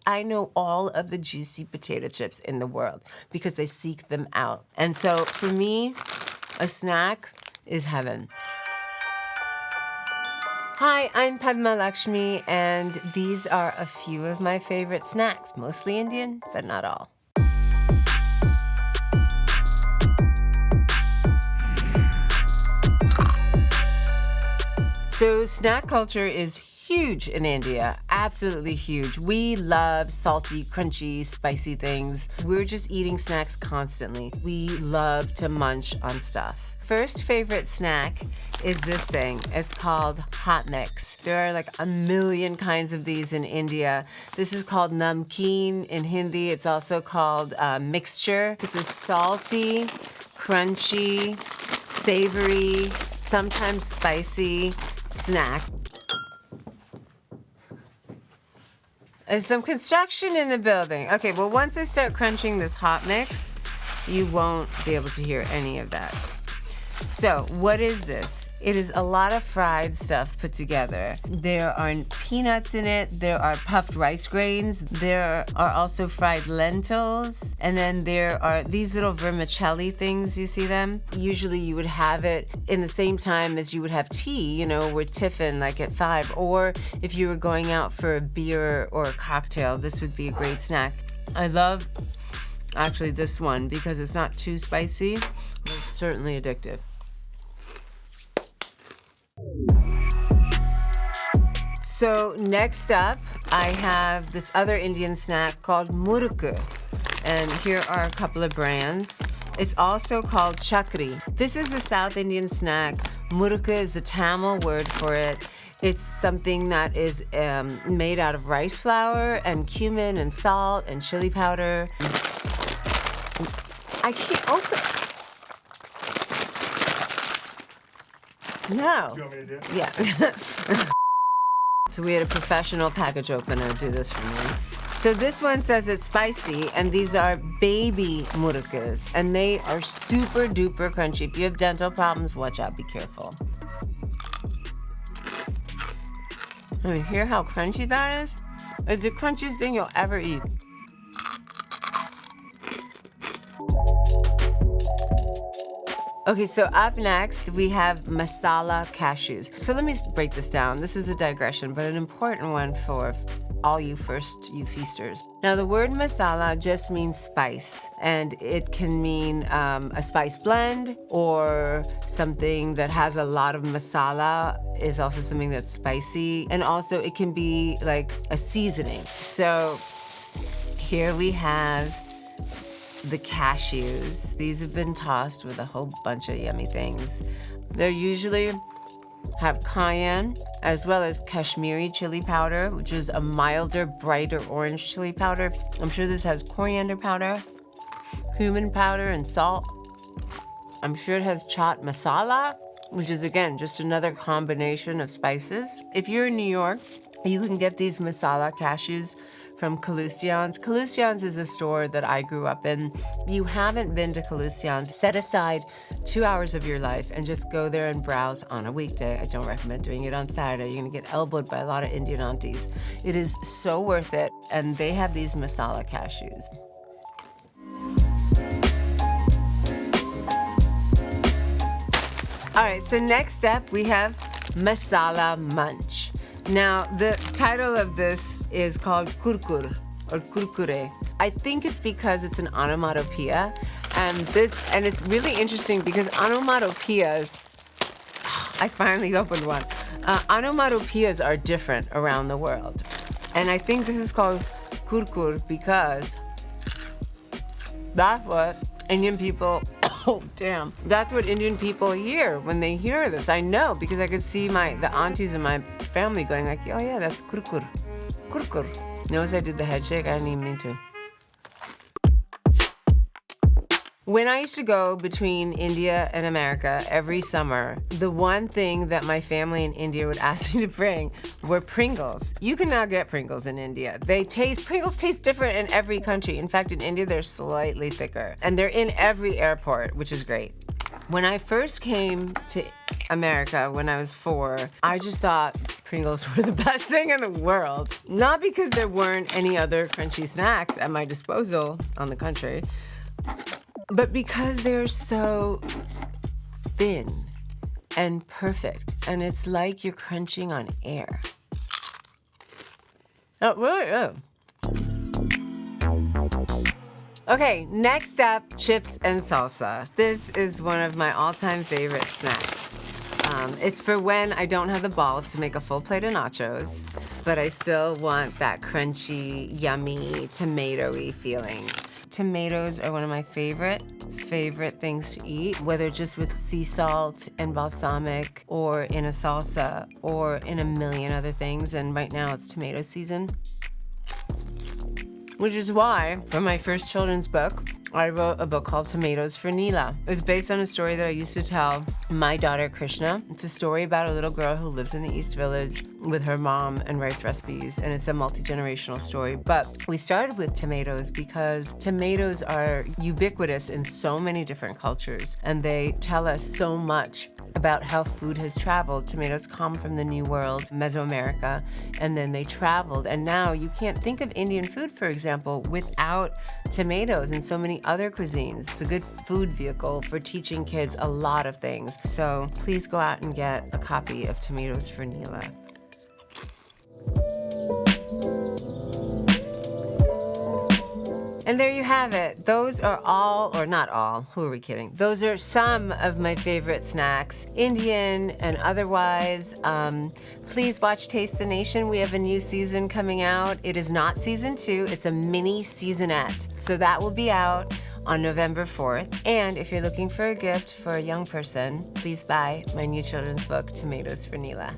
I know all of the juicy potato chips in the world because I seek them out. And so for me, a snack is heaven. Hi, I'm Padma Lakshmi, and these are a few of my favorite snacks, mostly Indian, but not all. So snack culture is huge in India, absolutely huge. We love salty, crunchy, spicy things. We're just eating snacks constantly. We love to munch on stuff. First favorite snack is this thing. It's called hot mix. There are like a million kinds of these in India. This is called namkeen in Hindi. It's also called mixture. It's a salty, crunchy, savory, sometimes spicy snack. There's some construction in the building. Okay, well, once I start crunching this hot mix, you won't be able to hear any of that. So, what is this? It is a lot of fried stuff put together. There are peanuts in it, there are puffed rice grains, there are also fried lentils, and then there are these little vermicelli things, you see them? Usually you would have it in the same time as you would have tea, you know, with tiffin, like at 5, or if you were going out for a beer or a cocktail, this would be a great snack. I love, actually, this one because it's not too spicy, but it's certainly addictive. So next up, I have this other Indian snack called muruku. And here are a couple of brands. It's also called chakri. This is a South Indian snack. Muruka is the Tamil word for it. It's something that is made out of rice flour and cumin and salt and chili powder. I can't open it. No. Do you want me to do it? Yeah. So we had a professional package opener do this for me. So this one says it's spicy, and these are baby murukas, and they are super duper crunchy. If you have dental problems, watch out, be careful. I mean, hear how crunchy that is? It's the crunchiest thing you'll ever eat. Okay, so up next, we have masala cashews. So let me break this down. This is a digression, but an important one for all you feasters. Now, the word masala just means spice, and it can mean a spice blend or something that has a lot of masala is also something that's spicy, and also it can be like a seasoning. So here we have the cashews. These have been tossed with a whole bunch of yummy things. They usually have cayenne as well as Kashmiri chili powder, which is a milder, brighter orange chili powder. I'm sure this has coriander powder, cumin powder, and salt. I'm sure it has chaat masala, which is, again, just another combination of spices. If you're in New York, you can get these masala cashews from Kalusian's. Kalusian's is a store that I grew up in. If you haven't been to Kalusian's, set aside 2 hours of your life and just go there and browse on a weekday. I don't recommend doing it on Saturday. You're gonna get elbowed by a lot of Indian aunties. It is so worth it, and they have these masala cashews. All right, so next up we have Masala Munch. Now, the title of this is called kurkur or kurkure. I think it's because it's an onomatopoeia, and it's really interesting because onomatopoeias, I finally opened one. Onomatopoeias are different around the world. And I think this is called kurkur because that's what Indian people, that's what Indian people hear when they hear this. I know, because I could see the aunties in my family going like, oh yeah, that's kurkur, kurkur. Notice I did the head shake, I didn't even mean to. When I used to go between India and America every summer, the one thing that my family in India would ask me to bring were Pringles. You can now get Pringles in India. Pringles taste different in every country. In fact, in India, they're slightly thicker. And they're in every airport, which is great. When I first came to America when I was 4, I just thought Pringles were the best thing in the world. Not because there weren't any other crunchy snacks at my disposal, on the contrary, but because they're so thin and perfect, and it's like you're crunching on air. Oh, really? Oh. Okay, next up, chips and salsa. This is one of my all-time favorite snacks. It's for when I don't have the balls to make a full plate of nachos, but I still want that crunchy, yummy, tomato-y feeling. Tomatoes are one of my favorite things to eat, whether just with sea salt and balsamic, or in a salsa, or in a million other things, and right now it's tomato season. Which is why, for my first children's book, I wrote a book called Tomatoes for Neela. It's based on a story that I used to tell my daughter, Krishna. It's a story about a little girl who lives in the East Village with her mom and writes recipes, and it's a multi-generational story. But we started with tomatoes because tomatoes are ubiquitous in so many different cultures, and they tell us so much about how food has traveled. Tomatoes come from the New World, Mesoamerica, and then they traveled. And now you can't think of Indian food, for example, without tomatoes and so many other cuisines. It's a good food vehicle for teaching kids a lot of things. So please go out and get a copy of Tomatoes for Neela. And there you have it. Those are all, or not all, who are we kidding? Those are some of my favorite snacks, Indian and otherwise. Please watch Taste the Nation. We have a new season coming out. It is not season 2, it's a mini seasonette. So that will be out on November 4th. And if you're looking for a gift for a young person, please buy my new children's book, Tomatoes for Neela.